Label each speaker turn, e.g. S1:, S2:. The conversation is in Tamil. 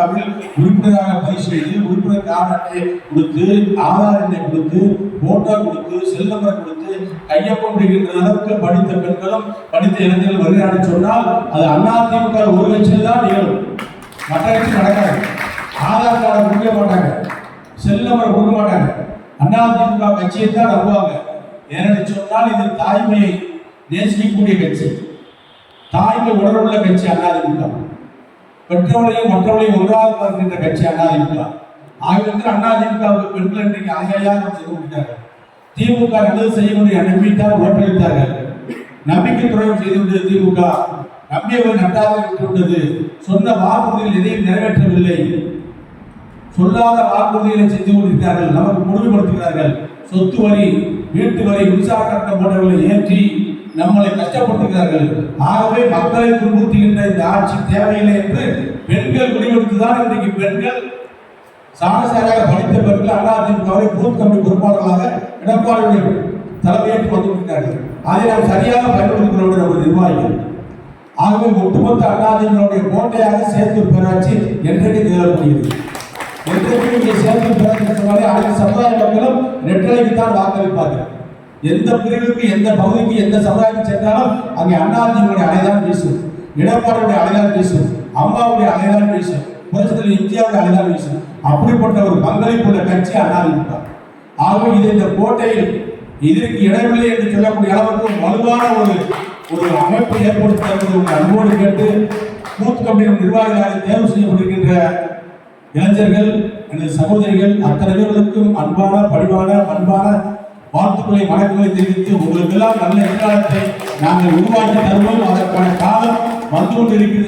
S1: அதிமுகவில் உறுப்பினராக பதிவு செய்து உறுப்பினர் கார்டு அட்டை கொடுத்து ஆதார் எண்ணை கொடுத்து போட்டோ கொடுத்து செல் நம்பர் கொடுத்து கையொப்பம் பிடிக்கின்ற அளவுக்கு படித்த பெண்களும் படித்த இளைஞர்கள் வருகிறார்கள் சொன்னால் அது அதிமுக ஒரு கட்சியில் தான் நிகழும், மற்ற கட்சி நடக்காது. ஆதார் கார்டை கொடுக்க மாட்டாங்க, செல் நம்பரை கொடுக்க மாட்டாங்க. அதிமுக கட்சியை தான் நம்புவாங்க. ஏனென்று சொன்னால் இது தாய்மையை நேசிக்கக்கூடிய கட்சி, தாய்மை உணர்வுள்ள கட்சி அதிமுக. பெற்றவளையும் மற்றவளையும் ஒன்றாக பார்க்கின்ற கட்சி அதிமுக. ஆகிய அதிமுகவுக்கு பெண்கள் இன்றைக்கு அலையாக செய்து விட்டார்கள். திமுக நல்லது செய்யக்கூடிய நம்பிக்கைத்தான் ஓட்டளித்தார்கள். நம்பிக்கை துறையும் செய்து விட்டது திமுக. நம்பியவர் நட்டாக விட்டுவிட்டது. சொன்ன வாக்குறுதிகள் எதையும் நிறைவேற்றவில்லை. சொல்லாத வாக்குறுதிகளை செஞ்சு கொண்டிருக்கிறார்கள். நமக்கு முழுமைப்படுத்துகிறார்கள். சொத்து வரி, வீட்டு வரி, மின்சார கட்டணம் போன்றவர்களை ஏற்றி நம்மளை கஷ்டப்படுத்துகிறார்கள். ஆகவே மக்களை துன்புறுத்துகின்ற இந்த ஆட்சி தேவையில்லை என்று பெண்கள் முடிவெடுத்துதான் இன்றைக்கு பெண்கள் சாரசாரியாக படித்த பெண்கள் அதிமுகவை பூத் கமிட்டி பொறுப்பாளர்களாக எடப்பாடியுடைய தலைமையேற்று வந்துவிட்டார்கள். அதை நாம் சரியாக பயன்படுத்திக் கொள்ள நிர்வாகிகள். ஆகவே ஒட்டுமொத்த அதிமுகவுடைய கோட்டையாக சேத்தூர் பேராட்சி என்றைக்கு திகழக்கூடியது. என்றைக்கு இங்கே சேத்தூர் பேராட்சி சொன்னாலே அனைத்து சமுதாய மக்களும் ரெட்டலைக்குத்தான் வாக்களிப்பார்கள். எந்த பிரிவுக்கு, எந்த பகுதிக்கு, எந்த சமுதாயத்துக்கு சென்றாலும் அங்கே அதிமுக அலைதான் வீசும், எடப்பாடியுடைய அலைதான் வீசும், அம்மாவுடைய அலைதான் வீசும், புரட்சித்தலைவர் எம்ஜிஆருடைய அலைதான் வீசும். அப்படிப்பட்ட ஒரு பங்களிப்புள்ள கட்சி அதிமுக. ஆகவே இது இந்த கோட்டையில் இதற்கு இடமில்லை என்று சொல்லக்கூடிய அளவுக்கு வலுவான ஒரு அமைப்பை ஏற்படுத்த உங்கள் அன்போடு கேட்டு பூத் கமிட்டி நிர்வாகிகளாக தேர்வு செய்யப்பட்டிருக்கின்ற இளைஞர்கள், எனது சகோதரிகள் அத்தனை பேர்களுக்கும் அன்பான, பணிவான, பண்பான வாழ்த்துக்களை, வணக்கங்களை தெரிவித்து உங்களுக்கு எல்லாம் நல்ல எதிர்காலத்தை நாங்கள் உருவாக்கி தருவோம். அதற்கான காலம் வந்து கொண்டிருக்கிறது.